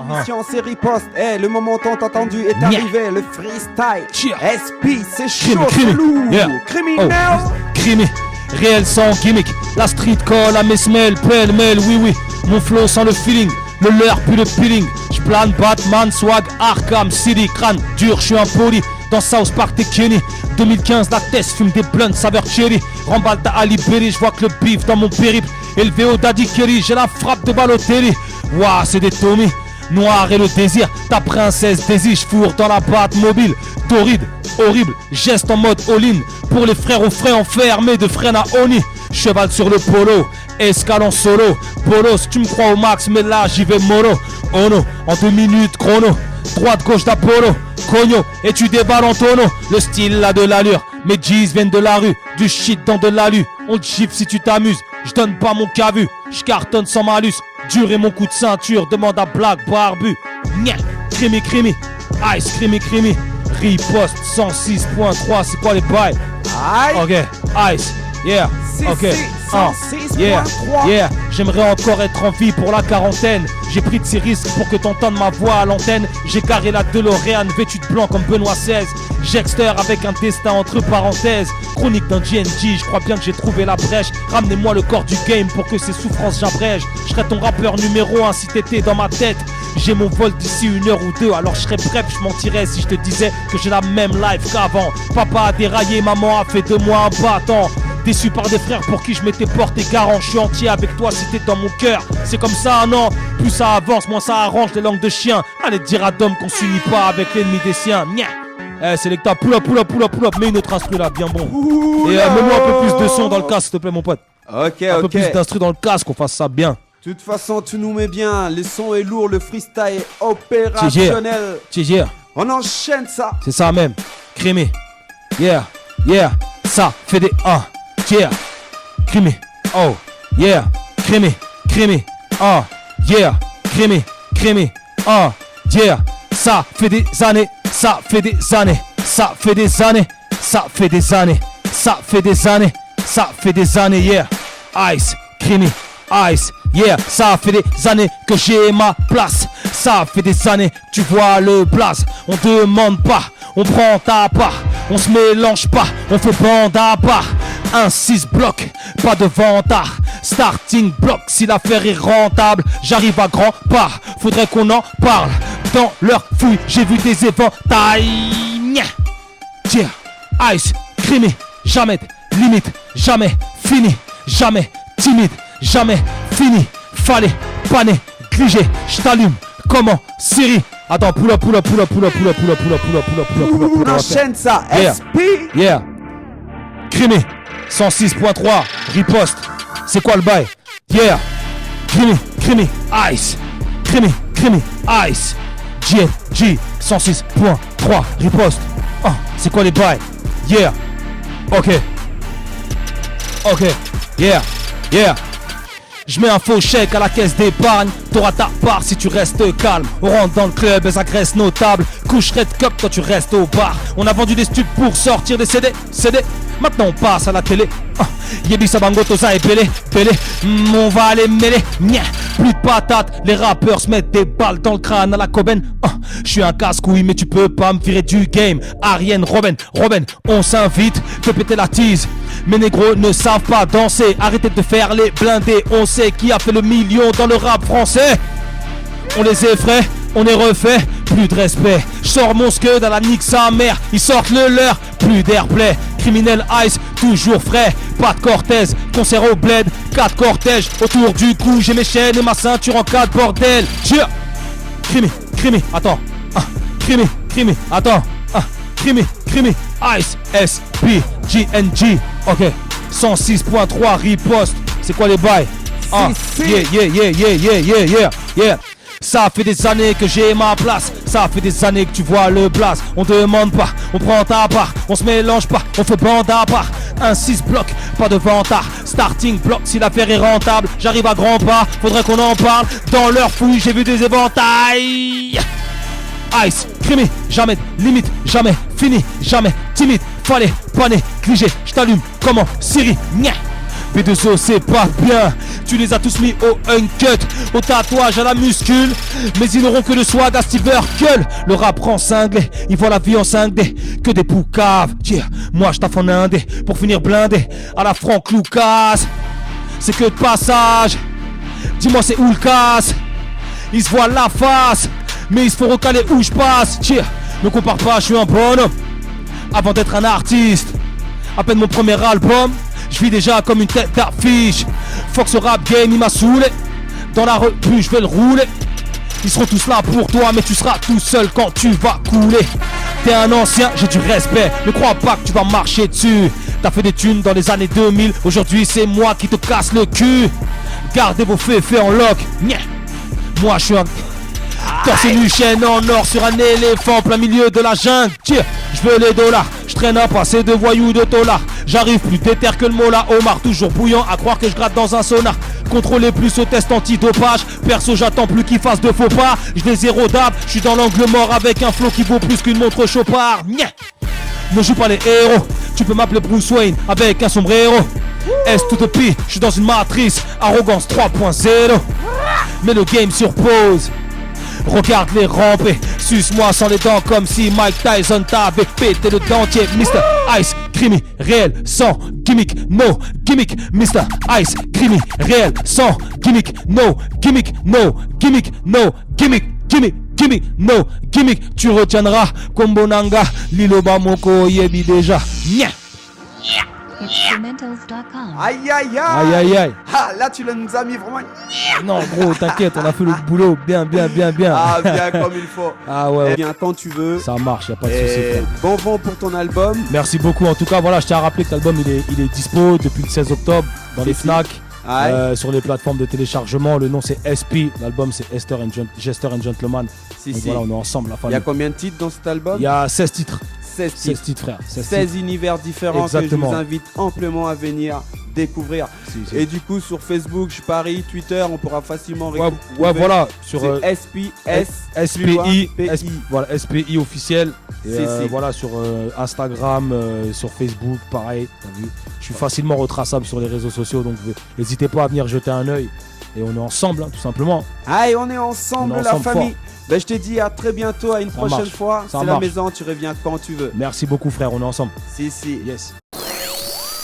l'émission c'est riposte. Eh, le moment tant attendu est arrivé, le freestyle. SP, c'est chaud, c'est lourd. Criminel. Crimi, réel sans gimmick. La street call à mes semelles, pêle-mêle, oui. Mon flow sans le feeling, le leur plus le peeling. J'plane Batman, swag, Arkham City, crâne dur, j'suis impoli. Dans South Park, t'es Kenny. 2015, la test fume des blunts, saveur cherry. Remballe ta Ali Berry, j'vois que le beef dans mon périple. Élevé au Daddy Kelly, j'ai la frappe de Balotelli. Ouah, c'est des Tommy. Noir et le désir, ta princesse désir, j'fourre dans la batte mobile. Torride, horrible, geste en mode all-in. Pour les frères aux frais enfermés de freine à Oni. Cheval sur le polo, escale en solo. Bolos, tu me crois au max, mais là j'y vais mono. Oh no, en 2 minutes chrono. Droite gauche d'Apollo, cogno, et tu déballes en tonneau. Le style a de l'allure, mes G's viennent de la rue. Du shit dans de l'alu, on te gifle si tu t'amuses. J'donne pas mon cavu, j'cartonne sans malus. Dur et mon coup de ceinture, demande à Black Barbu. Nya, crimi, ice, crimi. Riposte 106.3, c'est quoi les bails? Ok, ice, yeah, ok, yeah. J'aimerais encore être en vie pour la quarantaine. J'ai pris de ces risques pour que t'entendes ma voix à l'antenne. J'ai garé la DeLorean vêtue de blanc comme Benoît XVI. Jexter avec un destin entre parenthèses. Chronique d'un GNG, je crois bien que j'ai trouvé la brèche. Ramenez-moi le corps du game pour que ces souffrances j'abrège. Je serai ton rappeur numéro 1 si t'étais dans ma tête. J'ai mon vol d'ici 1 heure ou 2, alors je serais bref, je mentirais si je te disais que j'ai la même life qu'avant. Papa a déraillé, maman a fait de moi un battant. Déçu par des frères pour qui je m'étais porté garant. Je suis entier avec toi si t'es dans mon cœur. C'est comme ça, non? Plus ça avance, moins ça arrange les langues de chien. Allez dire à Dom qu'on s'unit pas avec l'ennemi des siens. Nya. Eh, Selecta, pull up. Mets une autre instru là, bien bon. Et mets-moi un peu plus de son dans le casque, s'il te plaît, mon pote. Ok. Un peu plus d'instru dans le casque, qu'on fasse ça bien. De toute façon, tu nous mets bien. Le son est lourd, le freestyle est opérationnel. On enchaîne ça. C'est ça même. Crémé. Yeah. Ça fait des 1. Yeah. Crémé. Oh. Yeah. Crémé. Oh. Yeah. Crémé. Oh. Yeah. Ça fait des années. Ça fait des années. Yeah. Ice. Crémé. Ice, yeah, ça fait des années que j'ai ma place. Ça fait des années que tu vois le blaze. On demande pas, on prend ta part. On se mélange pas, on fait bande à part. 1-6 bloc, pas de vantard. Starting block, si l'affaire est rentable. J'arrive à grands pas, faudrait qu'on en parle. Dans leur fouille, j'ai vu des éventails. Yeah, ice, crémé, jamais limite, jamais fini, jamais timide. Jamais fini, fallait pas négliger. J't'allume, comment Siri? Attends, pull up. On enchaîne ça, SP. Yeah. Crémé, 106.3, riposte. C'est quoi le bail? Yeah. Crémé, ice. Crémé, ice. GNG, 106.3, riposte. C'est quoi les bails? Yeah. Ok. Yeah. Je mets un faux chèque à la caisse d'épargne. T'auras ta part si tu restes calme. On rentre dans le club, elles agressent notables. Coucherait de cup quand tu restes au bar. On a vendu des stupes pour sortir des CD. Maintenant on passe à la télé. Yebi Sabango, Tosa et Pelé. On va aller mêler. Plus de patates, les rappeurs se mettent des balles dans le crâne à la Coben. Je suis un casse-couille mais tu peux pas me virer du game. Ariane, Robin, on s'invite, fais péter la tease. Mes négros ne savent pas danser. Arrêtez de faire les blindés. On sait qui a fait le million dans le rap français. On les effraie, on est refait. Plus de respect. Je sors mon scud à la nique sa mère. Ils sortent le leur. Plus d'airplay. Criminel ice, toujours frais. Pas de Cortez, concert au bled. 4 cortèges autour du cou. J'ai mes chaînes et ma ceinture en 4 bordel. Crimi, attends. Crimi, attends. Crimi, ice, SP, GNG. Ok, 106.3 riposte. C'est quoi les bails? Yeah. Ça fait des années que j'ai ma place. Ça fait des années que tu vois le blaze. On demande pas, on prend ta part. On se mélange pas, on fait bande à part. 1-6 bloc, pas de vantard. Starting block, si l'affaire est rentable. J'arrive à grands pas, faudrait qu'on en parle. Dans leur fouille, j'ai vu des éventails. Ice, crémé, jamais limite, jamais fini, jamais timide. Fallait pas négliger, j't'allume, comment Siri, nya. B2O c'est pas bien. Tu les as tous mis au uncut, au tatouage, à la muscule. Mais ils n'auront que le swag à Steve Urkel. Le rap rend cinglé, ils voient la vie en 5D. Que des poucaves, yeah. Moi je taffe en indé pour finir blindé à la Franck Lucas. C'est que de passage. Dis-moi c'est où le casse. Ils se voient la face, mais ils se font recaler où je passe. Yeah. Me compare pas, je suis un bonhomme avant d'être un artiste. À peine mon premier album, je vis déjà comme une tête d'affiche. Fox rap game, il m'a saoulé. Dans la revue, je vais le rouler. Ils seront tous là pour toi, mais tu seras tout seul quand tu vas couler. T'es un ancien, j'ai du respect. Ne crois pas que tu vas marcher dessus. T'as fait des thunes dans les années 2000. Aujourd'hui, c'est moi qui te casse le cul. Gardez vos faits en lock. Moi, je suis un torse nu, chaîne en or sur un éléphant plein milieu de la jungle. Je veux les dollars, je traîne à passer de voyous de dollars. J'arrive plus déter que le mola Omar, toujours bouillant à croire que je gratte dans un sauna. Contrôler plus au test antidopage. Perso, j'attends plus qu'il fasse de faux pas. Je les zérodable, je suis dans l'angle mort avec un flow qui vaut plus qu'une montre Chopard. Ne joue pas les héros, tu peux m'appeler Bruce Wayne avec un sombrero. S to the P, je suis dans une matrice, arrogance 3.0. Mais le game sur pause. Regarde les ramper, suce-moi sans les dents comme si Mike Tyson t'avait pété le dentier. Mr. Ice, creamy, réel, sans gimmick, no gimmick. Mr. Ice, creamy, réel, sans gimmick, no gimmick, no gimmick, no gimmick, gimmick, gimmick, no gimmick. Tu retiendras Kombonanga, Lilo Bamoko, Yebi déjà. Instrumentals.com. Aïe aïe aïe. Aïe aïe aïe. Ah, là tu nous as mis vraiment. Non gros, t'inquiète, on a fait le boulot bien. Ah, bien comme il faut. Ah ouais, ouais. Bien quand tu veux. Ça marche, y'a pas de soucis. Et frère. bon vent pour ton album. Merci beaucoup. En tout cas, voilà, je tiens à rappeler que l'album il est dispo depuis le 16 octobre dans les Si. Fnac, Aïe. sur les plateformes de téléchargement. Le nom c'est SP, l'album c'est Jester and Gentleman. Si, Donc si. voilà, on est ensemble, la Il y famille. a combien de titres dans cet album? Il y a 16 titres. 16 16 titres. titres, frère. 16 16 titres. univers différents que Exactement. je vous invite amplement à venir découvrir. Si. Et du coup, sur Facebook, je parie, Twitter, on pourra facilement Ouais, retrouver. ouais, voilà, sur C'est SPS. SPI, PI. voilà, SPI officiel. Et Si. voilà, sur Instagram, sur Facebook, pareil, t'as vu. Je suis facilement retraçable sur les réseaux sociaux, donc n'hésitez pas à venir jeter un œil. Et on est ensemble, hein, tout simplement. Allez, on est ensemble, On est la ensemble famille. fort. Ben, je te dis à très bientôt, à une Ça prochaine marche. fois. Ça C'est la marche. maison, tu reviens quand tu veux. Merci beaucoup, frère, on est ensemble. Si. Yes.